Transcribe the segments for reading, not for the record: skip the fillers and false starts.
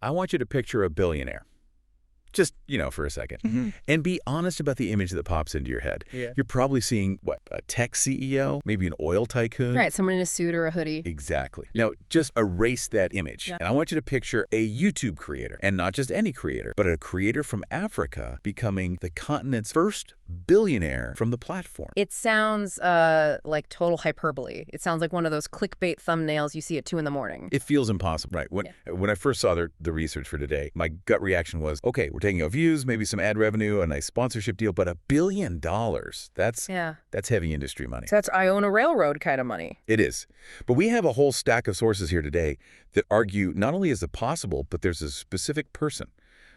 I want you to picture a billionaire. Just, for a second. And be honest about the image that pops into your head. Yeah. You're probably seeing, what, a tech CEO? Maybe an oil tycoon? Right, someone in a suit or a hoodie. Exactly. Now, just erase that image. Yeah. And I want you to picture a YouTube creator. And not just any creator, but a creator from Africa becoming the continent's first billionaire from the platform. It sounds like total hyperbole. It sounds like one of those clickbait thumbnails you see at 2 in. It feels impossible, right? When I first saw the research for today, my gut reaction was, okay, we're taking out views, maybe some ad revenue, a nice sponsorship deal, but $1 billion, that's heavy industry money. So that's I own a railroad kind of money. It is. But we have a whole stack of sources here today that argue not only is it possible, but there's a specific person,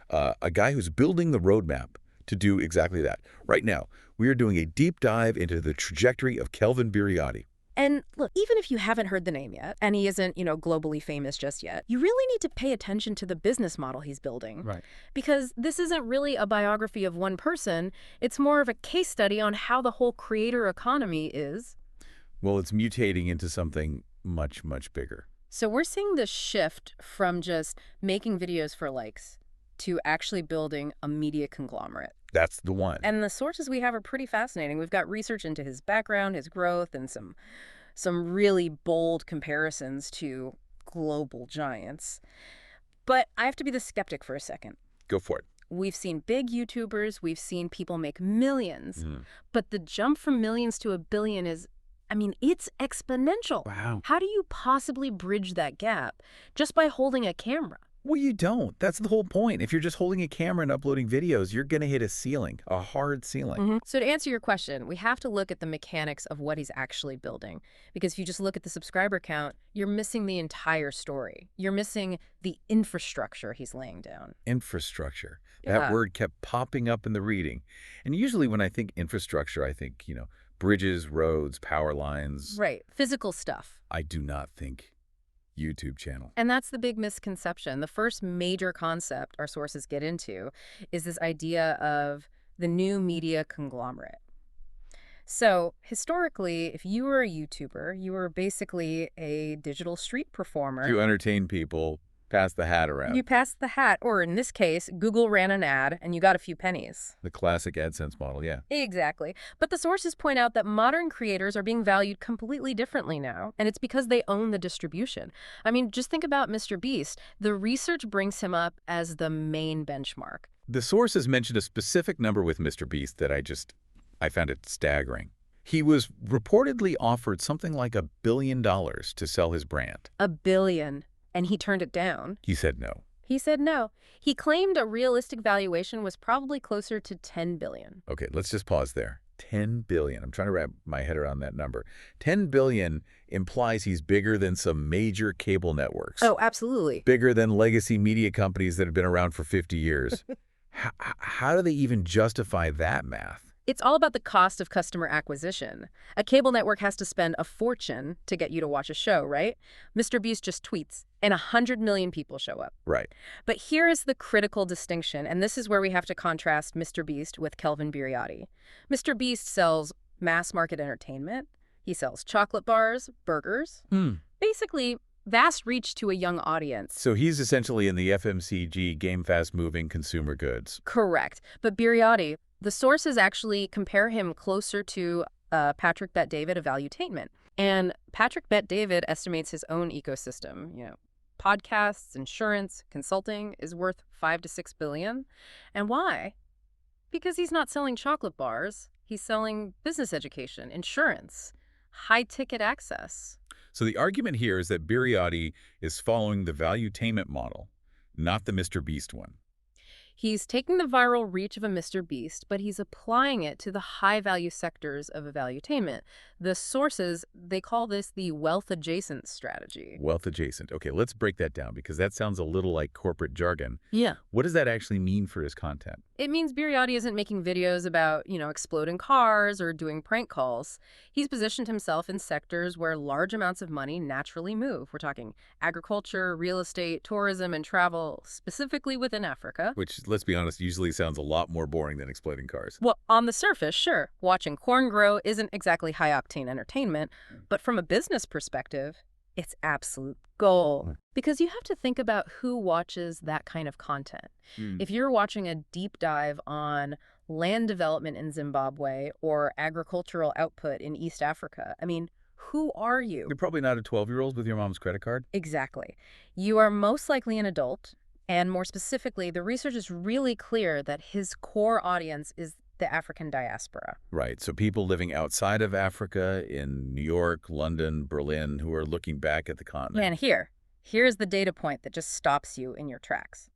a guy who's building the roadmap to do exactly that. Right now, we are doing a deep dive into the trajectory of Kelvin Birioti. And look, even if you haven't heard the name yet, and he isn't, globally famous just yet, you really need to pay attention to the business model he's building. Right. Because this isn't really a biography of one person. It's more of a case study on how the whole creator economy is. Well, it's mutating into something much, much bigger. So we're seeing this shift from just making videos for likes to actually building a media conglomerate. That's the one. And the sources we have are pretty fascinating. We've got research into his background, his growth, and some really bold comparisons to global giants. But I have to be the skeptic for a second. Go for it. We've seen big YouTubers, we've seen people make millions, but the jump from millions to $1 billion is, it's exponential. Wow. How do you possibly bridge that gap just by holding a camera? Well, you don't. That's the whole point. If you're just holding a camera and uploading videos, you're going to hit a ceiling, a hard ceiling. So to answer your question, we have to look at the mechanics of what he's actually building. Because if you just look at the subscriber count, you're missing the entire story. You're missing the infrastructure he's laying down. Infrastructure. Yeah. That word kept popping up in the reading. And usually when I think infrastructure, I think, bridges, roads, power lines. Right. Physical stuff. I do not think YouTube channel. And that's the big misconception. The first major concept our sources get into is this idea of the new media conglomerate. So historically, if you were a YouTuber, you were basically a digital street performer. To entertain people, pass the hat around. You passed the hat, or in this case, Google ran an ad and you got a few pennies. The classic AdSense model, yeah. Exactly. But the sources point out that modern creators are being valued completely differently now, and it's because they own the distribution. Just think about MrBeast. The research brings him up as the main benchmark. The sources mentioned a specific number with MrBeast that I found it staggering. He was reportedly offered something like $1 billion to sell his brand. $1 billion. And he turned it down. He said no. He said no. He claimed a realistic valuation was probably closer to $10 billion. Okay, let's just pause there. $10 billion. I'm trying to wrap my head around that number. $10 billion implies he's bigger than some major cable networks. Oh, absolutely. Bigger than legacy media companies that have been around for 50 years. How do they even justify that math? It's all about the cost of customer acquisition. A cable network has to spend a fortune to get you to watch a show, right? MrBeast just tweets, and 100 million people show up. Right. But here is the critical distinction, and this is where we have to contrast MrBeast with Kelvin Birioti. MrBeast sells mass market entertainment. He sells chocolate bars, burgers. Basically, vast reach to a young audience. So he's essentially in the FMCG, game fast-moving consumer goods. Correct. But Birioti, the sources actually compare him closer to Patrick Bet-David of Valuetainment. And Patrick Bet-David estimates his own ecosystem, podcasts, insurance, consulting is worth $5 to $6 billion. And why? Because he's not selling chocolate bars. He's selling business education, insurance, high-ticket access. So the argument here is that Birioti is following the Valuetainment model, not the MrBeast one. He's taking the viral reach of a MrBeast, but he's applying it to the high-value sectors of valuetainment. The sources, they call this the wealth-adjacent strategy. Wealth-adjacent. Okay, let's break that down because that sounds a little like corporate jargon. Yeah. What does that actually mean for his content? It means Birioti isn't making videos about, exploding cars or doing prank calls. He's positioned himself in sectors where large amounts of money naturally move. We're talking agriculture, real estate, tourism, and travel, specifically within Africa. Which, let's be honest, usually sounds a lot more boring than exploding cars. Well, on the surface, sure. Watching corn grow isn't exactly high-octane entertainment, but from a business perspective, It's absolute gold. Because you have to think about who watches that kind of content. If you're watching a deep dive on land development in Zimbabwe or agricultural output in East Africa, I mean, who are you? You're probably not a 12-year-old with your mom's credit card. Exactly. You are most likely an adult, and more specifically, the research is really clear that his core audience is the African diaspora. Right, so people living outside of Africa in New York, London, Berlin, who are looking back at the continent. And here's the data point that just stops you in your tracks.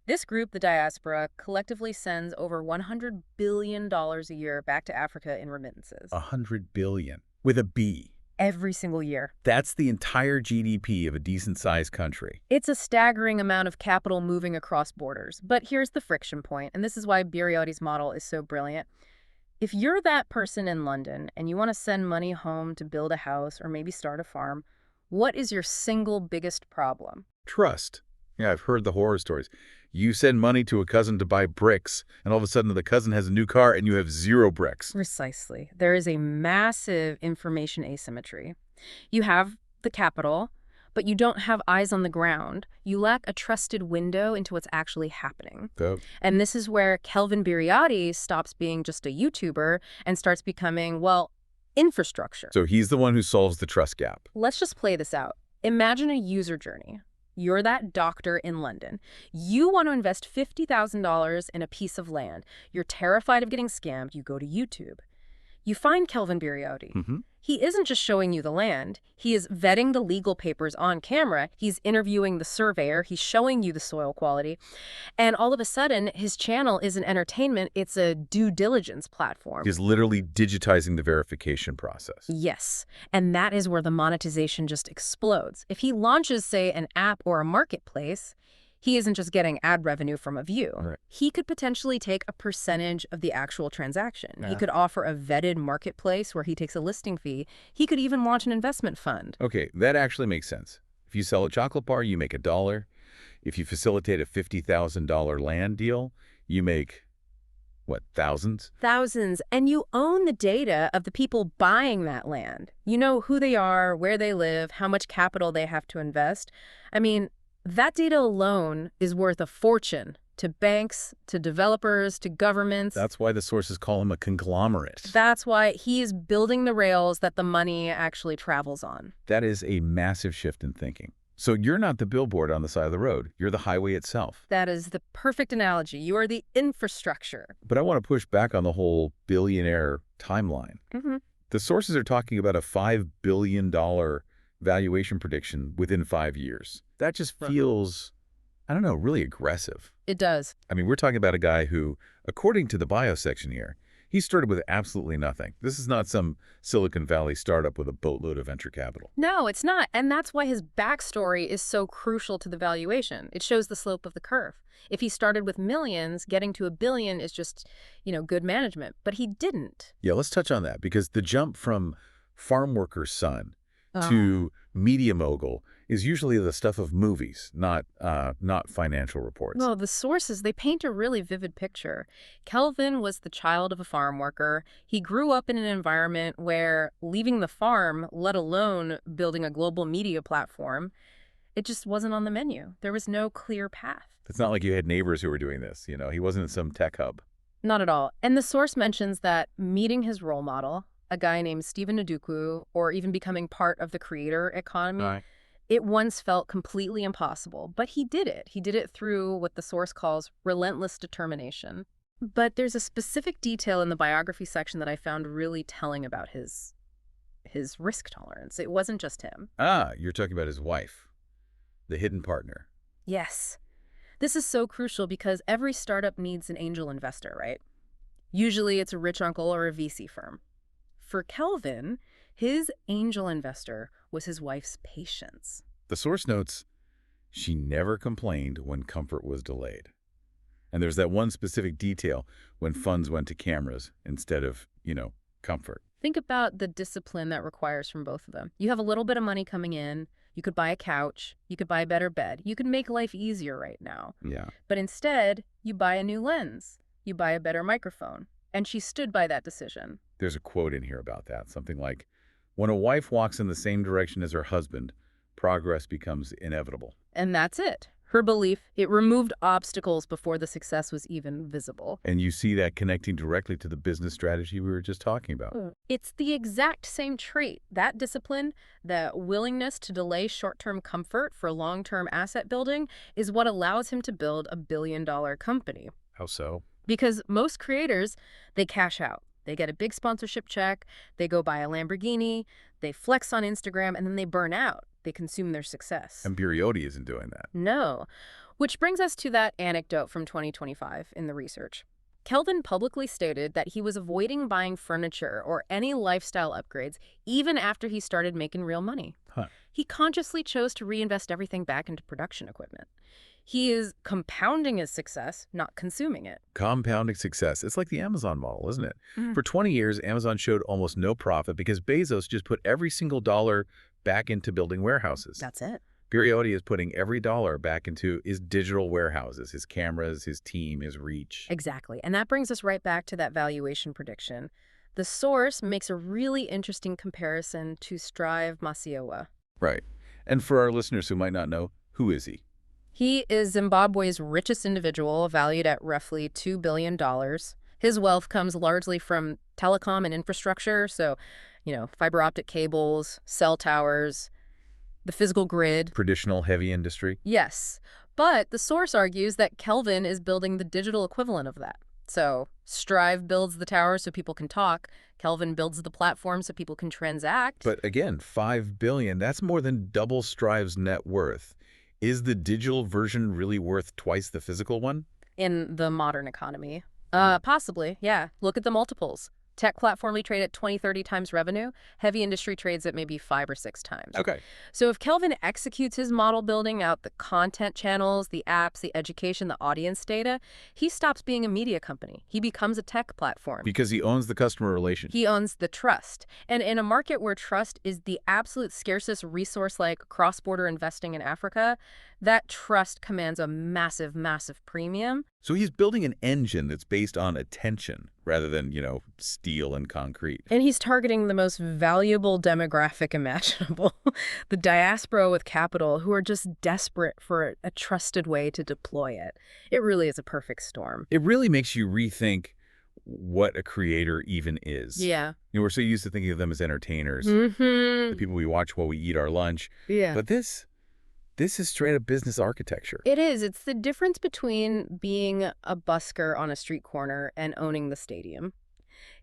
This group, the diaspora, collectively sends over $100 billion a year back to Africa in remittances. 100 billion, with a B. Every single year. That's the entire GDP of a decent-sized country. It's a staggering amount of capital moving across borders. But here's the friction point, and this is why Birioti's model is so brilliant. If you're that person in London and you want to send money home to build a house or maybe start a farm, what is your single biggest problem? Trust. Yeah, I've heard the horror stories. You send money to a cousin to buy bricks, and all of a sudden the cousin has a new car and you have 0 bricks. Precisely. There is a massive information asymmetry. You have the capital, but you don't have eyes on the ground. You lack a trusted window into what's actually happening. And this is where Kelvin Birioti stops being just a YouTuber and starts becoming, well, infrastructure. So he's the one who solves the trust gap. Let's just play this out. Imagine a user journey. You're that doctor in London. You want to invest $50,000 in a piece of land. You're terrified of getting scammed. You go to YouTube. You find Kelvin Birioti. He isn't just showing you the land. He is vetting the legal papers on camera. He's interviewing the surveyor. He's showing you the soil quality. And all of a sudden, his channel isn't entertainment. It's a due diligence platform. He's literally digitizing the verification process. Yes. And that is where the monetization just explodes. If he launches, say, an app or a marketplace, he isn't just getting ad revenue from a view. Right. He could potentially take a percentage of the actual transaction. Yeah. He could offer a vetted marketplace where he takes a listing fee. He could even launch an investment fund. Okay, that actually makes sense. If you sell a chocolate bar, you make $1. If you facilitate a $50,000 land deal, you make, what, thousands? Thousands. And you own the data of the people buying that land. You know who they are, where they live, how much capital they have to invest. I mean, that data alone is worth a fortune to banks, to developers, to governments. That's why the sources call him a conglomerate. That's why he is building the rails that the money actually travels on. That is a massive shift in thinking. So you're not the billboard on the side of the road. You're the highway itself. That is the perfect analogy. You are the infrastructure. But I want to push back on the whole billionaire timeline. The sources are talking about a $5 billion valuation prediction within 5 years. That just feels, I don't know, really aggressive. It does. I mean, we're talking about a guy who, according to the bio section here, he started with absolutely nothing. This is not some Silicon Valley startup with a boatload of venture capital. No, it's not. And that's why his backstory is so crucial to the valuation. It shows the slope of the curve. If he started with millions, getting to $1 billion is just, good management. But he didn't. Yeah, let's touch on that, because the jump from farm worker's son to media mogul is usually the stuff of movies, not financial reports. Well, the sources, they paint a really vivid picture. Kelvin was the child of a farm worker. He grew up in an environment where leaving the farm, let alone building a global media platform, it just wasn't on the menu. There was no clear path. It's not like you had neighbors who were doing this. He wasn't in some tech hub. Not at all. And the source mentions that meeting his role model, a guy named Stephen Nduku, or even becoming part of the creator economy, it once felt completely impossible. But he did it. He did it through what the source calls relentless determination. But there's a specific detail in the biography section that I found really telling about his risk tolerance. It wasn't just him. You're talking about his wife, the hidden partner. Yes. This is so crucial because every startup needs an angel investor, right? Usually it's a rich uncle or a VC firm. For Kelvin, his angel investor was his wife's patience. The source notes, she never complained when comfort was delayed. And there's that one specific detail when funds went to cameras instead of, comfort. Think about the discipline that requires from both of them. You have a little bit of money coming in. You could buy a couch. You could buy a better bed. You could make life easier right now. Yeah. But instead, you buy a new lens. You buy a better microphone. And she stood by that decision. There's a quote in here about that, something like, when a wife walks in the same direction as her husband, progress becomes inevitable. And that's it. Her belief, it removed obstacles before the success was even visible. And you see that connecting directly to the business strategy we were just talking about. It's the exact same trait. That discipline, the willingness to delay short-term comfort for long-term asset building, is what allows him to build a billion-dollar company. How so? Because most creators, they cash out. They get a big sponsorship check, they go buy a Lamborghini, they flex on Instagram, and then they burn out. They consume their success. And Birioti isn't doing that. No. Which brings us to that anecdote from 2025 in the research. Kelvin publicly stated that he was avoiding buying furniture or any lifestyle upgrades even after he started making real money. He consciously chose to reinvest everything back into production equipment. He is compounding his success, not consuming it. Compounding success. It's like the Amazon model, isn't it? For 20 years, Amazon showed almost no profit because Bezos just put every single dollar back into building warehouses. That's it. Birioti is putting every dollar back into his digital warehouses, his cameras, his team, his reach. Exactly. And that brings us right back to that valuation prediction. The source makes a really interesting comparison to Strive Masiowa. Right. And for our listeners who might not know, who is he? He is Zimbabwe's richest individual, valued at roughly $2 billion. His wealth comes largely from telecom and infrastructure, so, fiber optic cables, cell towers, the physical grid. Traditional heavy industry? Yes, but the source argues that Kelvin is building the digital equivalent of that. So Strive builds the tower so people can talk. Kelvin builds the platform so people can transact. But again, $5 billion, that's more than double Strive's net worth. Is the digital version really worth twice the physical one? In the modern economy? Possibly, yeah. Look at the multiples. Tech platform, we trade at 20, 30 times revenue. Heavy industry trades at maybe 5 or 6 times. Okay. So if Kelvin executes his model building out the content channels, the apps, the education, the audience data, he stops being a media company. He becomes a tech platform. Because he owns the customer relationship. He owns the trust. And in a market where trust is the absolute scarcest resource like cross-border investing in Africa, that trust commands a massive, massive premium. So he's building an engine that's based on attention rather than, steel and concrete. And he's targeting the most valuable demographic imaginable, the diaspora with capital, who are just desperate for a trusted way to deploy it. It really is a perfect storm. It really makes you rethink what a creator even is. Yeah. We're so used to thinking of them as entertainers, Mm-hmm. the people we watch while we eat our lunch. Yeah. But this is straight up business architecture. It is. It's the difference between being a busker on a street corner and owning the stadium.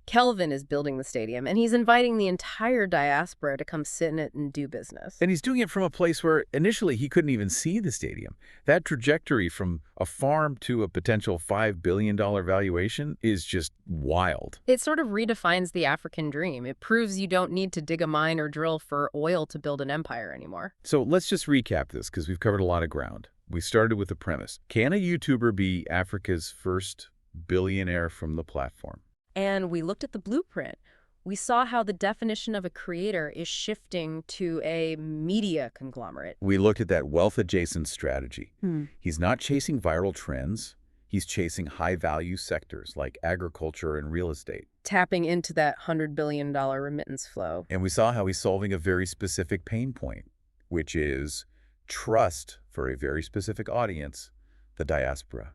Kelvin is building the stadium, and he's inviting the entire diaspora to come sit in it and do business. And he's doing it from a place where initially he couldn't even see the stadium. That trajectory from a farm to a potential $5 billion valuation is just wild. It sort of redefines the African dream. It proves you don't need to dig a mine or drill for oil to build an empire anymore. So let's just recap this because we've covered a lot of ground. We started with the premise. Can a YouTuber be Africa's first billionaire from the platform? And we looked at the blueprint. We saw how the definition of a creator is shifting to a media conglomerate. We looked at that wealth-adjacent strategy. He's not chasing viral trends. He's chasing high-value sectors like agriculture and real estate. Tapping into that $100 billion remittance flow. And we saw how he's solving a very specific pain point, which is trust for a very specific audience, the diaspora.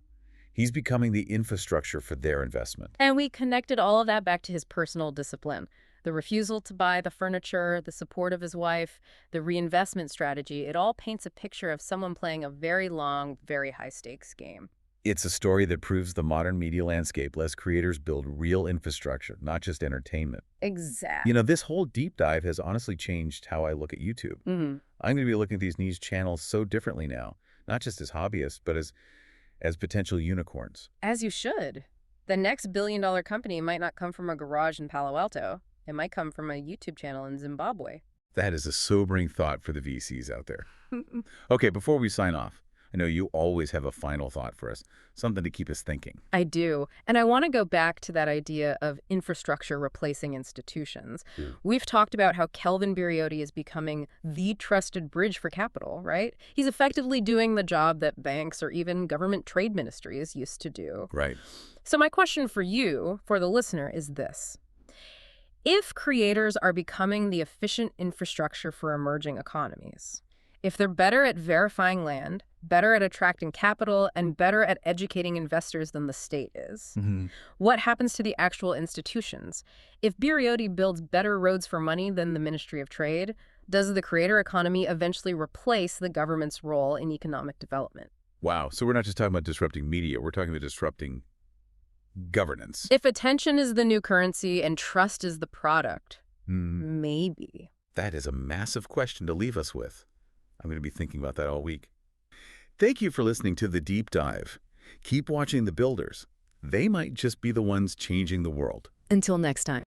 He's becoming the infrastructure for their investment. And we connected all of that back to his personal discipline. The refusal to buy the furniture, the support of his wife, the reinvestment strategy, it all paints a picture of someone playing a very long, very high-stakes game. It's a story that proves the modern media landscape lets creators build real infrastructure, not just entertainment. Exactly. This whole deep dive has honestly changed how I look at YouTube. I'm going to be looking at these niche channels so differently now, not just as hobbyists, but as potential unicorns. As you should. The next billion-dollar company might not come from a garage in Palo Alto. It might come from a YouTube channel in Zimbabwe. That is a sobering thought for the VCs out there. Okay, before we sign off, I know you always have a final thought for us, something to keep us thinking. I do. And I want to go back to that idea of infrastructure replacing institutions. We've talked about how Kelvin Birioti is becoming the trusted bridge for capital, right? He's effectively doing the job that banks or even government trade ministries used to do. Right. So my question for you, for the listener, is this. If creators are becoming the efficient infrastructure for emerging economies, If they're better at verifying land, better at attracting capital, and better at educating investors than the state is, what happens to the actual institutions? If Birioti builds better roads for money than the Ministry of Trade, does the creator economy eventually replace the government's role in economic development? Wow. So we're not just talking about disrupting media. We're talking about disrupting governance. If attention is the new currency and trust is the product, maybe. That is a massive question to leave us with. I'm going to be thinking about that all week. Thank you for listening to The Deep Dive. Keep watching the builders. They might just be the ones changing the world. Until next time.